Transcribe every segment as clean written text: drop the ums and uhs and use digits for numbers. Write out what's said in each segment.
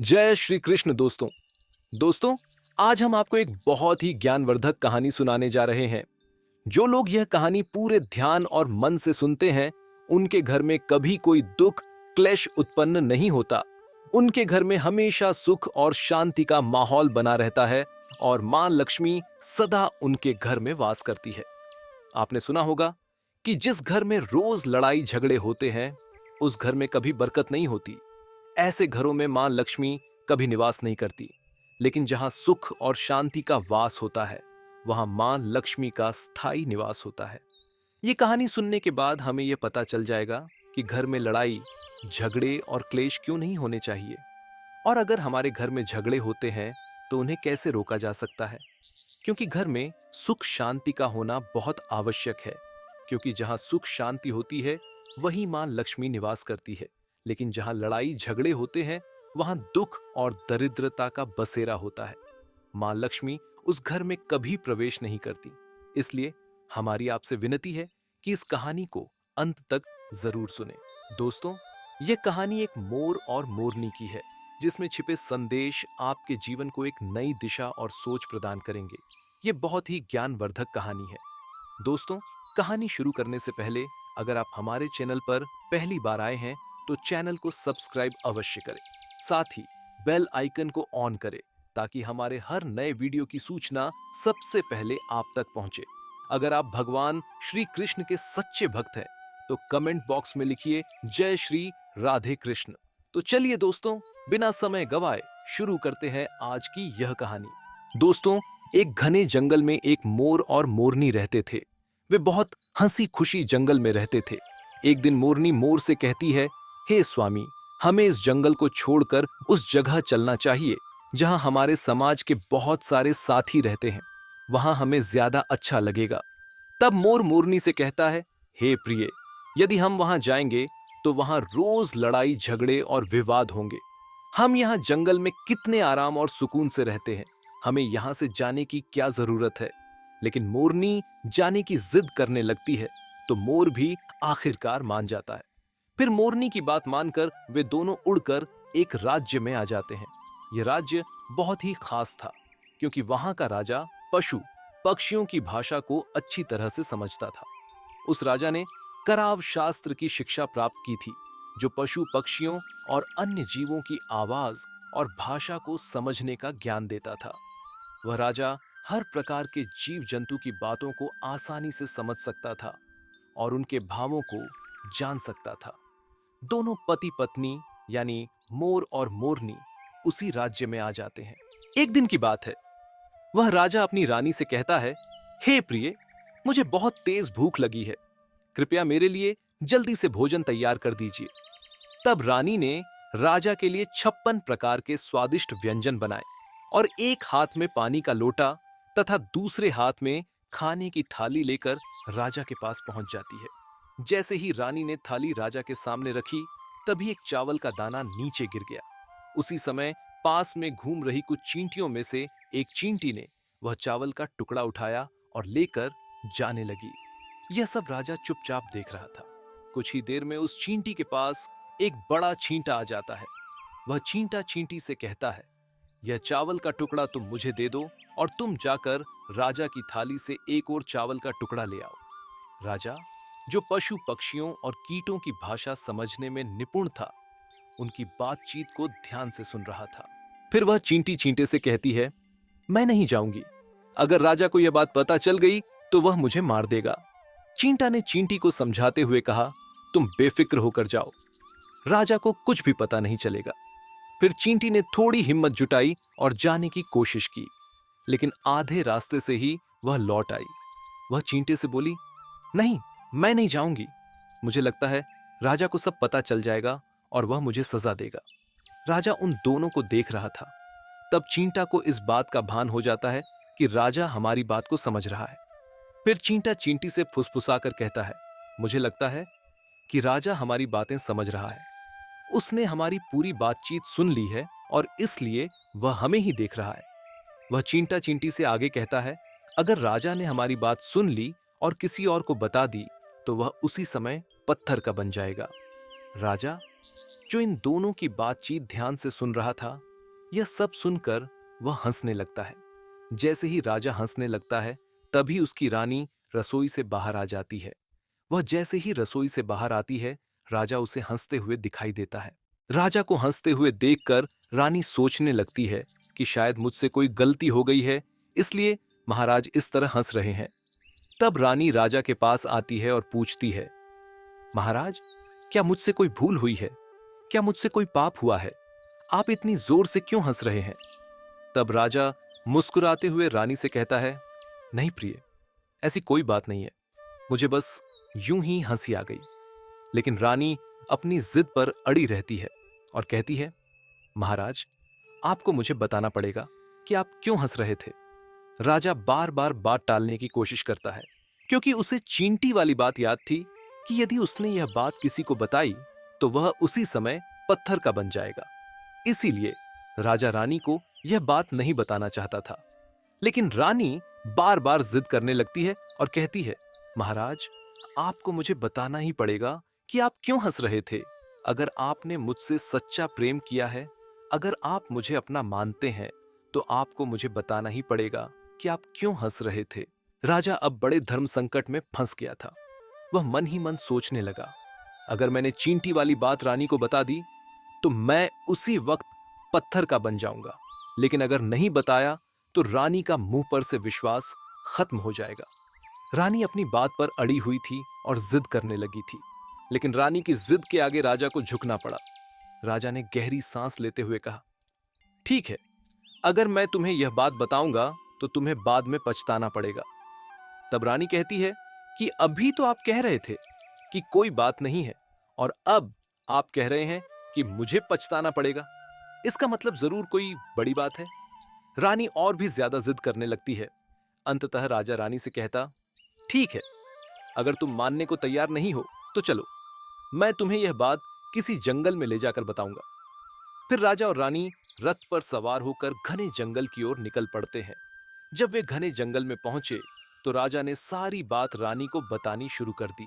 जय श्री कृष्ण दोस्तों। दोस्तों, आज हम आपको एक बहुत ही ज्ञानवर्धक कहानी सुनाने जा रहे हैं। जो लोग यह कहानी पूरे ध्यान और मन से सुनते हैं, उनके घर में कभी कोई दुख, क्लेश उत्पन्न नहीं होता। उनके घर में हमेशा सुख और शांति का माहौल बना रहता है और मां लक्ष्मी सदा उनके घर में वास करती है। आपने सुना होगा कि जिस घर में रोज लड़ाई झगड़े होते हैं, उस घर में कभी बरकत नहीं होती। ऐसे घरों में मां लक्ष्मी कभी निवास नहीं करती। लेकिन जहां सुख और शांति का वास होता है, वहां मां लक्ष्मी का स्थायी निवास होता है। ये कहानी सुनने के बाद हमें यह पता चल जाएगा कि घर में लड़ाई, झगड़े और क्लेश क्यों नहीं होने चाहिए, और अगर हमारे घर में झगड़े होते हैं तो उन्हें कैसे रोका जा सकता है। क्योंकि घर में सुख शांति का होना बहुत आवश्यक है। क्योंकि जहां सुख शांति होती है, वहीं मां लक्ष्मी निवास करती है। लेकिन जहां लड़ाई झगड़े होते हैं, वहां दुख और दरिद्रता का बसेरा होता है। मां लक्ष्मी उस घर में कभी प्रवेश नहीं करती। इसलिए हमारी आपसे विनती है कि इस कहानी को अंत तक जरूर सुने। दोस्तों, यह कहानी एक मोर और मोरनी की है, जिसमें छिपे संदेश आपके जीवन को एक नई दिशा और सोच प्रदान करेंगे। ये बहुत ही ज्ञानवर्धक कहानी है। दोस्तों, कहानी शुरू करने से पहले अगर आप हमारे चैनल पर पहली बार आए हैं, तो चैनल को सब्सक्राइब अवश्य करें। साथ ही बेल आइकन को ऑन करें, ताकि हमारे हर नए वीडियो की सूचना सबसे पहले आप तक पहुंचे। अगर आप भगवान श्री कृष्ण के सच्चे भक्त हैं, तो कमेंट बॉक्स में लिखिए जय श्री राधे कृष्ण। तो चलिए दोस्तों, बिना समय गवाए शुरू करते हैं आज की यह कहानी। दोस्तों, एक घने जंगल में एक मोर और मोरनी रहते थे। वे बहुत हंसी खुशी जंगल में रहते थे। एक दिन मोरनी मोर से कहती है, हे स्वामी, हमें इस जंगल को छोड़कर उस जगह चलना चाहिए जहां हमारे समाज के बहुत सारे साथी रहते हैं। वहां हमें ज्यादा अच्छा लगेगा। तब मोर मोरनी से कहता है, हे प्रिय, यदि हम वहां जाएंगे तो वहां रोज लड़ाई झगड़े और विवाद होंगे। हम यहाँ जंगल में कितने आराम और सुकून से रहते हैं, हमें यहाँ से जाने की क्या जरूरत है। लेकिन मोरनी जाने की जिद करने लगती है, तो मोर भी आखिरकार मान जाता है। फिर मोरनी की बात मानकर वे दोनों उड़कर एक राज्य में आ जाते हैं। यह राज्य बहुत ही खास था, क्योंकि वहां का राजा पशु पक्षियों की भाषा को अच्छी तरह से समझता था। उस राजा ने कराव शास्त्र की शिक्षा प्राप्त की थी, जो पशु पक्षियों और अन्य जीवों की आवाज और भाषा को समझने का ज्ञान देता था। वह राजा हर प्रकार के जीव जंतु की बातों को आसानी से समझ सकता था और उनके भावों को जान सकता था। दोनों पति पत्नी यानी मोर और मोरनी उसी राज्य में आ जाते हैं। एक दिन की बात है। वह राजा अपनी रानी से कहता है, हे प्रिय, मुझे बहुत तेज भूख लगी है। कृपया मेरे लिए जल्दी से भोजन तैयार कर दीजिए। तब रानी ने राजा के लिए 56 प्रकार के स्वादिष्ट व्यंजन बनाए और एक हाथ में पानी का लोटा तथा दूसरे हाथ में खाने की थाली लेकर राजा के पास पहुंच जाती है। जैसे ही रानी ने थाली राजा के सामने रखी, तभी एक चावल का दाना नीचे गिर गया। उसी समय पास में घूम रही कुछ चींटियों में से एक चींटी ने वह चावल का टुकड़ा उठाया और लेकर जाने लगी। यह सब राजा चुपचाप देख रहा था। कुछ ही देर में उस चींटी के पास एक बड़ा छींटा आ जाता है। वह चींटा चींटी से कहता है, यह चावल का टुकड़ा तुम मुझे दे दो और तुम जाकर राजा की थाली से एक और चावल का टुकड़ा ले आओ। राजा, जो पशु पक्षियों और कीटों की भाषा समझने में निपुण था, उनकी बातचीत को ध्यान से सुन रहा था। फिर वह चींटी चींटे से कहती है, मैं नहीं जाऊंगी। अगर राजा को यह बात पता चल गई तो वह मुझे मार देगा। चींटा ने चींटी को समझाते हुए कहा, तुम बेफिक्र होकर जाओ, राजा को कुछ भी पता नहीं चलेगा। फिर चींटी ने थोड़ी हिम्मत जुटाई और जाने की कोशिश की, लेकिन आधे रास्ते से ही वह लौट आई। वह चींटे से बोली, नहीं, मैं नहीं जाऊंगी। मुझे लगता है राजा को सब पता चल जाएगा और वह मुझे सजा देगा। राजा उन दोनों को देख रहा था। तब चींटा को इस बात का भान हो जाता है कि राजा हमारी बात को समझ रहा है। फिर चींटा चींटी से फुसफुसाकर कहता है, मुझे लगता है कि राजा हमारी बातें समझ रहा है। उसने हमारी पूरी बातचीत सुन ली है और इसलिए वह हमें ही देख रहा है। वह चींटा चींटी से आगे कहता है, अगर राजा ने हमारी बात सुन ली और किसी और को बता दी, तो वह उसी समय पत्थर का बन जाएगा। राजा, जो इन दोनों की बातचीत ध्यान से सुन रहा था। यह सब सुनकर वह हंसने लगता है। जैसे ही राजा हंसने लगता है, तभी उसकी रानी रसोई से बाहर आ जाती है। वह जैसे ही रसोई से बाहर आती है, राजा उसे हंसते हुए दिखाई देता है। राजा को हंसते हुए देखकर रानी सोचने लगती है कि शायद मुझसे कोई गलती हो गई है, इसलिए महाराज इस तरह हंस रहे हैं। तब रानी राजा के पास आती है और पूछती है, महाराज, क्या मुझसे कोई भूल हुई है? क्या मुझसे कोई पाप हुआ है? आप इतनी जोर से क्यों हंस रहे हैं? तब राजा मुस्कुराते हुए रानी से कहता है, नहीं प्रिय, ऐसी कोई बात नहीं है, मुझे बस यूं ही हंसी आ गई। लेकिन रानी अपनी जिद पर अड़ी रहती है और कहती है, महाराज, आपको मुझे बताना पड़ेगा कि आप क्यों हंस रहे थे। राजा बार बार बात टालने की कोशिश करता है, क्योंकि उसे चींटी वाली बात याद थी कि यदि उसने यह बात किसी को बताई तो वह उसी समय पत्थर का बन जाएगा। इसीलिए राजा रानी को यह बात नहीं बताना चाहता था। लेकिन रानी बार बार जिद करने लगती है और कहती है, महाराज, आपको मुझे बताना ही पड़ेगा कि आप क्यों हंस रहे थे। अगर आपने मुझसे सच्चा प्रेम किया है, अगर आप मुझे अपना मानते हैं, तो आपको मुझे बताना ही पड़ेगा कि आप क्यों हंस रहे थे। राजा अब बड़े धर्म संकट में फंस गया था। वह मन ही मन सोचने लगा, अगर मैंने चींटी वाली बात रानी को बता दी तो मैं उसी वक्त पत्थर का बन जाऊंगा, लेकिन अगर नहीं बताया तो रानी का मुंह पर से विश्वास खत्म हो जाएगा। रानी अपनी बात पर अड़ी हुई थी और जिद करने लगी थी, लेकिन रानी की जिद के आगे राजा को झुकना पड़ा। राजा ने गहरी सांस लेते हुए कहा, ठीक है, अगर मैं तुम्हें यह बात बताऊंगा तो तुम्हें बाद में पछताना पड़ेगा। तब रानी कहती है कि अभी तो आप कह रहे थे कि कोई बात नहीं है, और अब आप कह रहे हैं कि मुझे पछताना पड़ेगा। इसका मतलब जरूर कोई बड़ी बात है। रानी और भी ज्यादा जिद करने लगती है। अंततः राजा रानी से कहता, ठीक है, अगर तुम मानने को तैयार नहीं हो तो चलो, मैं तुम्हें यह बात किसी जंगल में ले जाकर बताऊंगा। फिर राजा और रानी रथ पर सवार होकर घने जंगल की ओर निकल पड़ते हैं। जब वे घने जंगल में पहुंचे तो राजा ने सारी बात रानी को बतानी शुरू कर दी।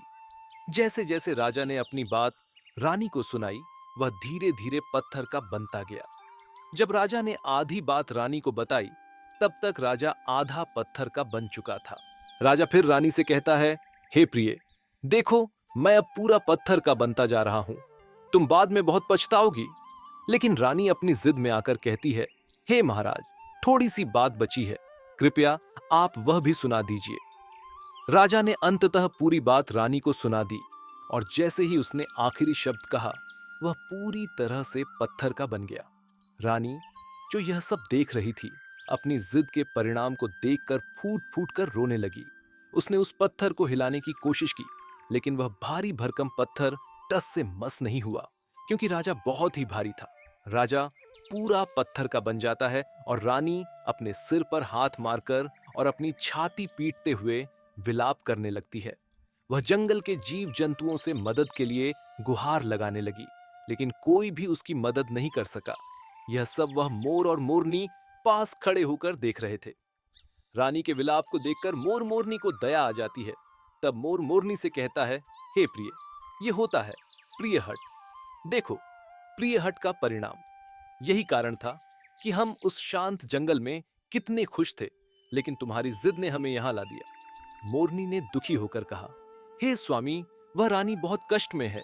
जैसे जैसे राजा ने अपनी बात रानी को सुनाई, वह धीरे धीरे पत्थर का बनता गया। जब राजा ने आधी बात रानी को बताई, तब तक राजा आधा पत्थर का बन चुका था। राजा फिर रानी से कहता है, हे प्रिय, देखो, मैं अब पूरा पत्थर का बनता जा रहा हूं, तुम बाद में बहुत पछताओगी। लेकिन रानी अपनी जिद में आकर कहती है, हे महाराज, थोड़ी सी बात बची है, कृपया आप वह भी सुना दीजिए। राजा ने अंततः पूरी बात रानी को सुना दी, और जैसे ही उसने आखिरी शब्द कहा, वह पूरी तरह से पत्थर का बन गया। रानी, जो यह सब देख रही थी, अपनी जिद के परिणाम को देखकर फूट फूट कर रोने लगी। उसने उस पत्थर को हिलाने की कोशिश की, लेकिन वह भारी भरकम पत्थर टस से मस नहीं हुआ, क्योंकि राजा बहुत ही भारी था। राजा पूरा पत्थर का बन जाता है और रानी अपने सिर पर हाथ मारकर और अपनी छाती पीटते हुए विलाप करने लगती है। वह जंगल के जीव जंतुओं से मदद के लिए गुहार लगाने लगी, लेकिन कोई भी उसकी मदद नहीं कर सका। यह सब वह मोर और मोरनी पास खड़े होकर देख रहे थे। रानी के विलाप को देखकर मोर मोरनी को दया आ जाती है। तब मोर मोरनी से कहता है, हे प्रिय, ये होता है प्रियहट। देखो, प्रियहट का परिणाम यही कारण था कि हम उस शांत जंगल में कितने खुश थे, लेकिन तुम्हारी जिद ने हमें यहां ला दिया। मोरनी ने दुखी होकर कहा, हे स्वामी, वह रानी बहुत कष्ट में है,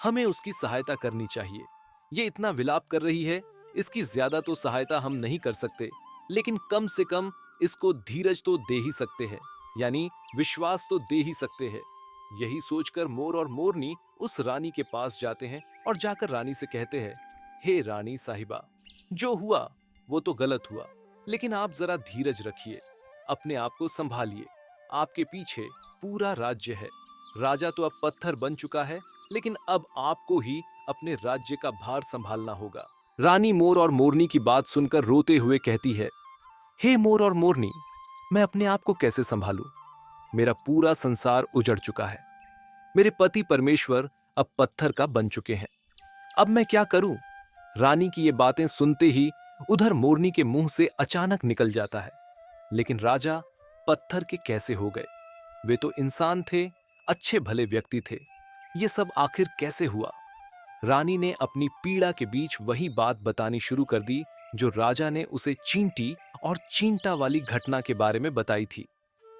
हमें उसकी सहायता करनी चाहिए। ये इतना विलाप कर रही है, इसकी ज्यादा तो सहायता हम नहीं कर सकते, लेकिन कम से कम इसको धीरज तो दे ही सकते हैं, यानी विश्वास तो दे ही सकते हैं। यही सोचकर मोर और मोरनी उस रानी के पास जाते हैं और जाकर रानी से कहते हैं, हे रानी साहिबा, जो हुआ वो तो गलत हुआ, लेकिन आप जरा धीरज रखिए, अपने आप को संभालिए। आपके पीछे पूरा राज्य है। राजा तो अब पत्थर बन चुका है, लेकिन अब आपको ही अपने राज्य का भार संभालना होगा। रानी मोर और मोरनी की बात सुनकर रोते हुए कहती है, हे मोर और मोरनी, मैं अपने आप को कैसे संभालूं? मेरा पूरा संसार उजड़ चुका है। मेरे पति परमेश्वर अब पत्थर का बन चुके हैं। अब मैं क्या करूं? रानी की ये बातें सुनते ही उधर मोरनी के मुंह से अचानक निकल जाता है, लेकिन राजा पत्थर के कैसे हो गए? वे तो इंसान थे, अच्छे भले व्यक्ति थे। ये सब आखिर कैसे हुआ? रानी ने अपनी पीड़ा के बीच वही बात बतानी शुरू कर दी जो राजा ने उसे चींटी और चींटा वाली घटना के बारे में बताई थी।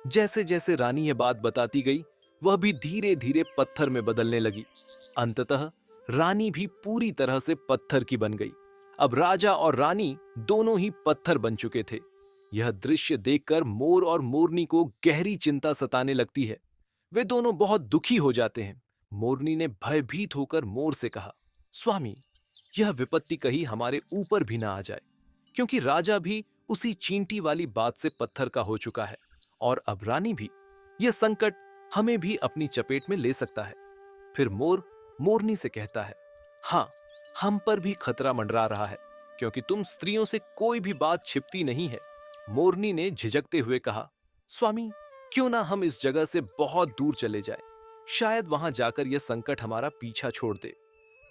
जैसे जैसे रानी यह बात बताती गई, वह भी धीरे धीरे पत्थर में बदलने लगी। अंततः रानी भी पूरी तरह से पत्थर की बन गई। अब राजा और रानी दोनों ही पत्थर बन चुके थे। यह दृश्य देखकर मोर और मोरनी को गहरी चिंता सताने लगती है। वे दोनों बहुत दुखी हो जाते हैं। मोरनी ने भयभीत होकर मोर से कहा, स्वामी, यह विपत्ति कहीं हमारे ऊपर भी ना आ जाए, क्योंकि राजा भी उसी चींटी वाली बात से पत्थर का हो चुका है और अब रानी भी। यह संकट हमें भी अपनी चपेट में ले सकता है। फिर मोर मोरनी से कहता है, हाँ, हम पर भी खतरा मंडरा रहा है, क्योंकि तुम स्त्रियों से कोई भी बात छिपती नहीं है। मोरनी ने झिझकते हुए कहा, स्वामी, क्यों ना हम इस जगह से बहुत दूर चले जाएं? शायद वहां जाकर यह संकट हमारा पीछा छोड़ दे।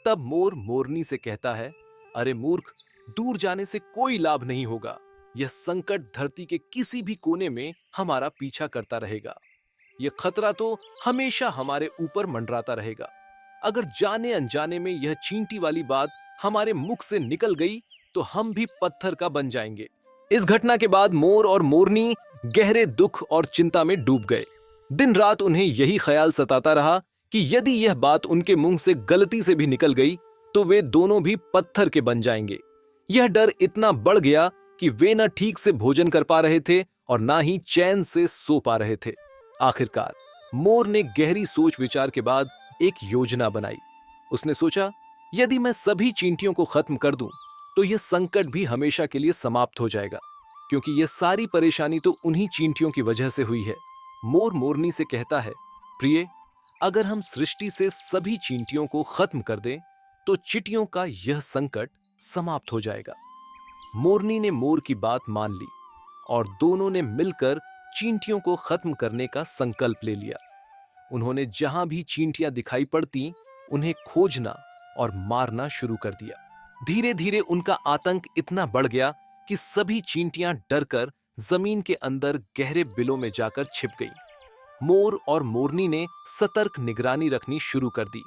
तब मोर मोरनी से कहता है, अरे मूर्ख, दूर जाने से कोई लाभ नहीं होगा। यह संकट धरती के किसी भी कोने में हमारा पीछा करता रहेगा। यह खतरा तो हमेशा हमारे ऊपर मंडराता रहेगा। अगर जाने अनजाने में यह चींटी वाली बात हमारे मुख से निकल गई तो हम भी पत्थर का बन जाएंगे। इस घटना के बाद मोर और मोरनी गहरे दुख और चिंता में डूब गए। दिन रात उन्हें यही ख्याल सताता रहा कि यदि यह बात उनके मुंह से गलती से भी निकल गई तो वे दोनों भी पत्थर के बन जाएंगे। यह डर इतना बढ़ गया कि वे न ठीक से भोजन कर पा रहे थे और ना ही चैन से सो पा रहे थे। आखिरकार मोर ने गहरी सोच विचार के बाद एक योजना बनाई। उसने सोचा, यदि मैं सभी चींटियों को खत्म कर दूं तो यह संकट भी हमेशा के लिए समाप्त हो जाएगा, क्योंकि यह सारी परेशानी तो उन्हीं चींटियों की वजह से हुई है। मोर मोरनी से कहता है, प्रिय, अगर हम सृष्टि से सभी चींटियों को खत्म कर दें तो चींटियों का यह संकट समाप्त हो जाएगा। मोरनी ने मोर की बात मान ली और दोनों ने मिलकर चींटियों को खत्म करने का संकल्प ले लिया। उन्होंने जहां भी चींटियां दिखाई पड़ती उन्हें खोजना और मारना शुरू कर दिया। धीरे धीरे उनका आतंक इतना बढ़ गया कि सभी चींटियां डरकर जमीन के अंदर गहरे बिलों में जाकर छिप गईं। मोर और मोरनी ने सतर्क निगरानी रखनी शुरू कर दी।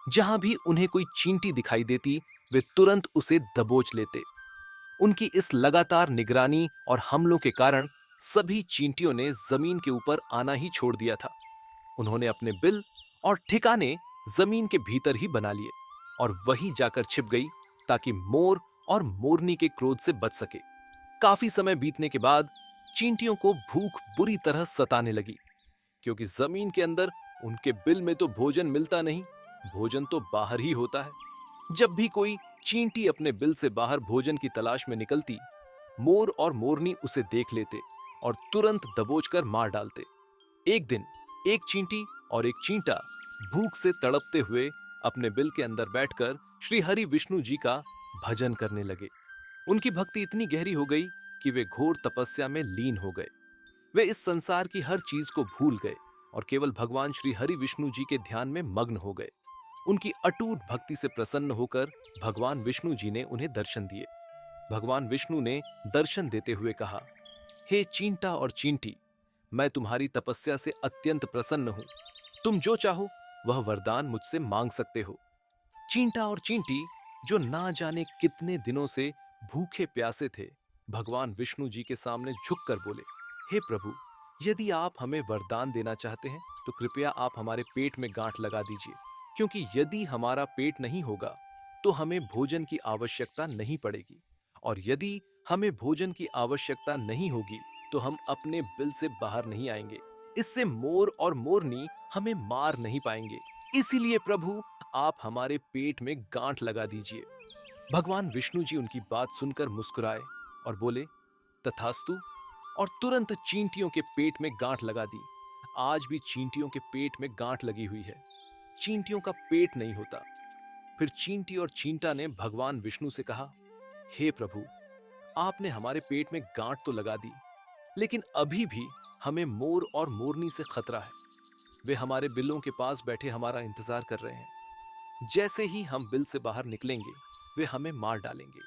जहां भी उन्हें कोई चींटी दिखाई देती वे तुरंत उसे दबोच लेते। उनकी इस लगातार निगरानी और हमलों के कारण सभी चींटियों ने जमीन के ऊपर आना ही छोड़ दिया था। उन्होंने अपने बिल और ठिकाने जमीन के भीतर ही बना लिए और वहीं जाकर छिप गई ताकि मोर और मोरनी के क्रोध से बच सके। काफी समय बीतने के बाद चींटियों को भूख बुरी तरह सताने लगी, क्योंकि जमीन के अंदर उनके बिल में तो भोजन मिलता नहीं, भोजन तो बाहर ही होता है। जब भी कोई चींटी अपने बिल से बाहर भोजन की तलाश में निकलती, मोर और मोरनी उसे देख लेते और तुरंत दबोचकर मार डालते। एक दिन एक चींटी और एक चींटा भूख से तड़पते हुए अपने बिल के अंदर बैठकर श्री हरि विष्णु जी का भजन करने लगे। उनकी भक्ति इतनी गहरी हो गई कि वे घोर तपस्या में लीन हो गए। वे इस संसार की हर चीज को भूल गए और केवल भगवान श्री हरि विष्णु जी के ध्यान में मग्न हो गए। उनकी अटूट भक्ति से प्रसन्न होकर भगवान विष्णु जी ने उन्हें दर्शन दिए। भगवान विष्णु ने दर्शन देते हुए कहा, हे चींटा और चींटी, मैं तुम्हारी तपस्या से अत्यंत प्रसन्न हूं। तुम जो चाहो वह वरदान मुझसे मांग सकते हो। चींटा और चींटी, जो ना जाने कितने दिनों से भूखे प्यासे थे, भगवान विष्णु जी के सामने झुककर बोले, हे प्रभु, यदि आप हमें वरदान देना चाहते हैं तो कृपया आप हमारे पेट में गांठ लगा दीजिए, क्योंकि यदि हमारा पेट नहीं होगा तो हमें भोजन की आवश्यकता नहीं पड़ेगी, और यदि हमें भोजन की आवश्यकता नहीं होगी तो हम अपने बिल से बाहर नहीं आएंगे। इससे मोर और मोरनी हमें मार नहीं पाएंगे। इसीलिए प्रभु, आप हमारे पेट में गांठ लगा दीजिए। भगवान विष्णु जी उनकी बात सुनकर मुस्कुराए और बोले, तथास्तु, और तुरंत चींटियों के पेट में गांठ लगा दी। आज भी चींटियों के पेट में गांठ लगी हुई है। चींटियों का पेट नहीं होता। फिर चींटी और चींटा ने भगवान विष्णु से कहा, हे प्रभु, आपने हमारे पेट में गांठ तो लगा दी, लेकिन अभी भी हमें मोर और मोरनी से खतरा है। वे हमारे बिलों के पास बैठे हमारा इंतजार कर रहे हैं। जैसे ही हम बिल से बाहर निकलेंगे वे हमें मार डालेंगे।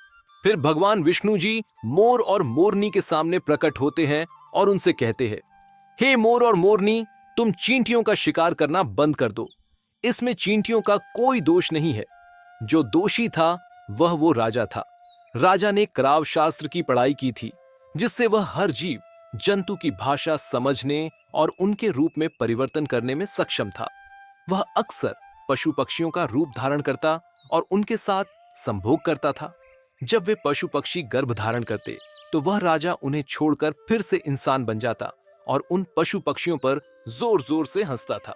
फिर भगवान विष्णु जी मोर और मोरनी के सामने प्रकट होते हैं और उनसे कहते हैं, हे मोर और मोरनी, तुम चींटियों का शिकार करना बंद कर दो। इसमें चींटियों का कोई दोष नहीं है। जो दोषी था वह वो राजा था। राजा ने कराव शास्त्र की पढ़ाई की थी, जिससे वह हर जीव जंतु की भाषा समझने और उनके रूप में परिवर्तन करने में सक्षम था। वह अक्सर पशु पक्षियों का रूप धारण करता और उनके साथ संभोग करता था। जब वे पशु पक्षी गर्भ धारण करते तो वह राजा उन्हें छोड़कर फिर से इंसान बन जाता और उन पशु पक्षियों पर जोर जोर से हंसता था।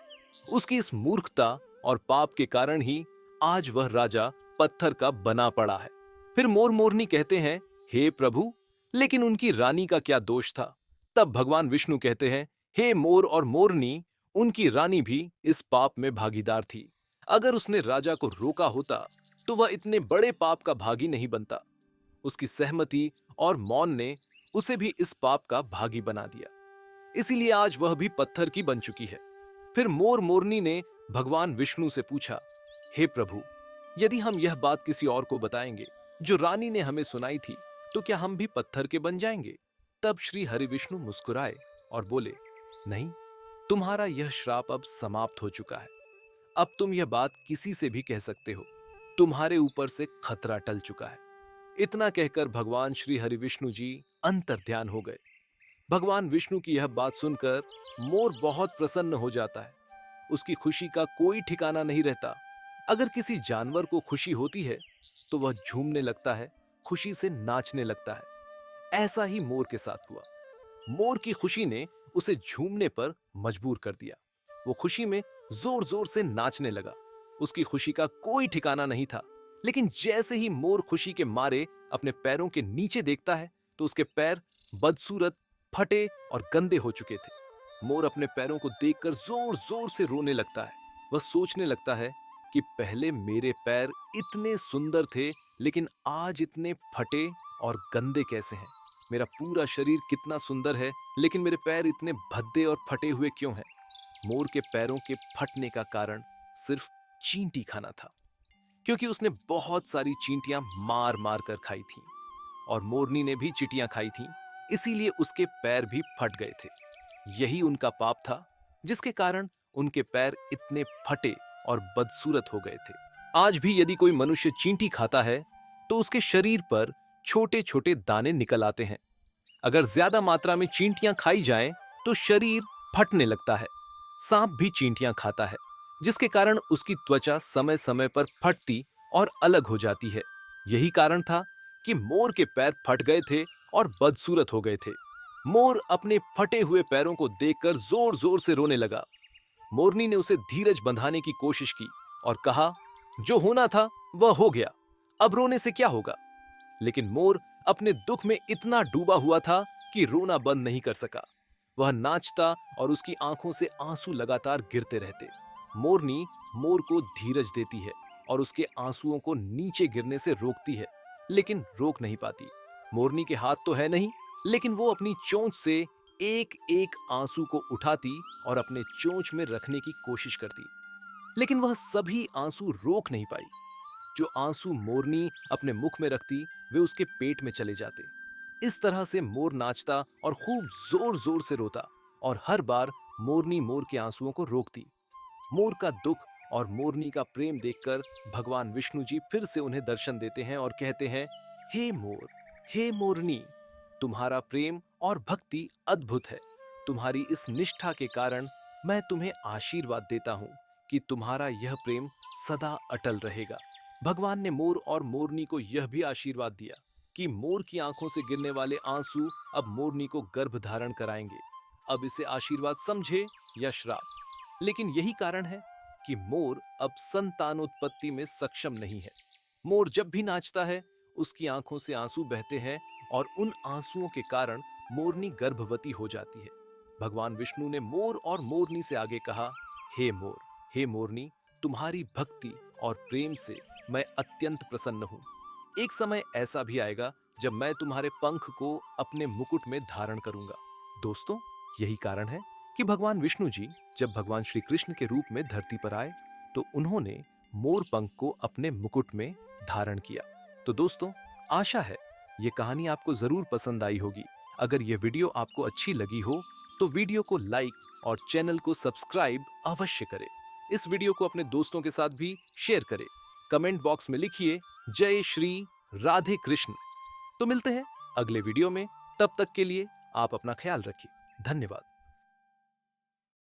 उसकी इस मूर्खता और पाप के कारण ही आज वह राजा पत्थर का बना पड़ा है। फिर मोर मोरनी कहते हैं, हे प्रभु, लेकिन उनकी रानी का क्या दोष था? तब भगवान विष्णु कहते हैं, हे मोर और मोरनी, उनकी रानी भी इस पाप में भागीदार थी। अगर उसने राजा को रोका होता तो वह इतने बड़े पाप का भागी नहीं बनता। उसकी सहमति और मौन ने उसे भी इस पाप का भागी बना दिया। इसीलिए आज वह भी पत्थर की बन चुकी है। फिर मोर मोरनी ने भगवान विष्णु से पूछा, हे प्रभु, यदि हम यह बात किसी और को बताएंगे जो रानी ने हमें सुनाई थी, तो क्या हम भी पत्थर के बन जाएंगे? तब श्री हरि विष्णु मुस्कुराए और बोले, नहीं, तुम्हारा यह श्राप अब समाप्त हो चुका है। अब तुम यह बात किसी से भी कह सकते हो। तुम्हारे ऊपर से खतरा टल चुका है। इतना कहकर भगवान श्री हरि विष्णु जी अंतर्ध्यान हो गए। भगवान विष्णु की यह बात सुनकर मोर बहुत प्रसन्न हो जाता है। उसकी खुशी का कोई ठिकाना नहीं रहता। अगर किसी जानवर को खुशी होती है तो वह झूमने लगता है, खुशी से नाचने लगता है। ऐसा ही मोर के साथ हुआ। मोर की खुशी ने उसे झूमने पर मजबूर कर दिया। वो खुशी में जोर जोर से नाचने लगा। उसकी खुशी का कोई ठिकाना नहीं था। लेकिन जैसे ही मोर खुशी के मारे अपने पैरों के नीचे देखता है तो उसके पैर बदसूरत, फटे और गंदे हो चुके थे। मोर अपने पैरों को देखकर जोर जोर से रोने लगता है। वह सोचने लगता है कि पहले मेरे पैर इतने सुंदर थे, लेकिन आज इतने फटे और गंदे कैसे हैं? मेरा पूरा शरीर कितना सुंदर है, लेकिन मेरे पैर इतने भद्दे और फटे हुए क्यों हैं? मोर के पैरों के फटने का कारण सिर्फ चींटी खाना था, क्योंकि उसने बहुत सारी चींटियां मार मार कर खाई थीं और मोरनी ने भी चींटियां खाई थीं, इसीलिए उसके पैर भी फट गए थे। यही उनका पाप था, जिसके कारण उनके पैर इतने फटे और बदसूरत हो गए थे। आज भी यदि कोई मनुष्य चींटी खाता है तो उसके शरीर पर छोटे छोटे दाने निकल आते हैं। अगर ज्यादा मात्रा में चींटियां खाई जाएं तो शरीर फटने लगता है। सांप भी चींटियां खाता है, जिसके कारण उसकी त्वचा समय समय पर फटती और अलग हो जाती है। यही कारण था कि मोर के पैर फट गए थे और बदसूरत हो गए थे। मोर अपने फटे हुए पैरों को देखकर जोर जोर से रोने लगा। मोरनी ने उसे धीरज बंधाने की कोशिश की और कहा, जो होना था वह हो गया, अब रोने से क्या होगा? लेकिन मोर अपने दुख में इतना डूबा हुआ था कि रोना बंद नहीं कर सका। वह नाचता और उसकी आंखों से आंसू लगातार गिरते रहते। मोरनी मोर को धीरज देती है और उसके आंसुओं को नीचे गिरने से रोकती है, लेकिन रोक नहीं पाती। मोरनी के हाथ तो है नहीं, लेकिन वो अपनी चोंच से एक एक आंसू को उठाती और अपने चोंच में रखने की कोशिश करती, लेकिन वह सभी आंसू रोक नहीं पाई। जो आंसू मोरनी अपने मुख में रखती वे उसके पेट में चले जाते। इस तरह से मोर नाचता और खूब जोर जोर से रोता और हर बार मोरनी मोर के आंसुओं को रोकती। मोर का दुख और मोरनी का प्रेम देखकर भगवान विष्णु जी फिर से उन्हें दर्शन देते हैं और कहते हैं, हे मोर, हे मोरनी, तुम्हारा प्रेम और भक्ति अद्भुत है। तुम्हारी इस निष्ठा के कारण मैं तुम्हें आशीर्वाद देता हूँ कि तुम्हारा यह प्रेम सदा अटल रहेगा। भगवान ने मोर और मोरनी को यह भी आशीर्वाद दिया कि मोर की आंखों से गिरने वाले आंसू अब मोरनी को गर्भ धारण कराएंगे। अब इसे आशीर्वाद समझे या श्राप, लेकिन यही कारण है कि मोर अब संतानोत्पत्ति में सक्षम नहीं है। मोर जब भी नाचता है उसकी आंखों से आंसू बहते हैं और उन आंसुओं के कारण मोरनी गर्भवती हो जाती है। भगवान विष्णु ने मोर और मोरनी से आगे कहा, हे मोर, हे मोरनी, तुम्हारी भक्ति और प्रेम से मैं अत्यंत प्रसन्न हूं। एक समय ऐसा भी आएगा जब मैं तुम्हारे पंख को अपने मुकुट में धारण करूंगा। दोस्तों, यही कारण है कि भगवान विष्णु जी जब भगवान श्री कृष्ण के रूप में धरती पर आए तो उन्होंने मोर पंख को अपने मुकुट में धारण किया। तो दोस्तों, आशा है ये कहानी आपको जरूर पसंद आई होगी। अगर ये वीडियो आपको अच्छी लगी हो तो वीडियो को लाइक और चैनल को सब्सक्राइब अवश्य करें। इस वीडियो को अपने दोस्तों के साथ भी शेयर करें। कमेंट बॉक्स में लिखिए जय श्री राधे कृष्ण। तो मिलते हैं अगले वीडियो में, तब तक के लिए आप अपना ख्याल रखिए। धन्यवाद।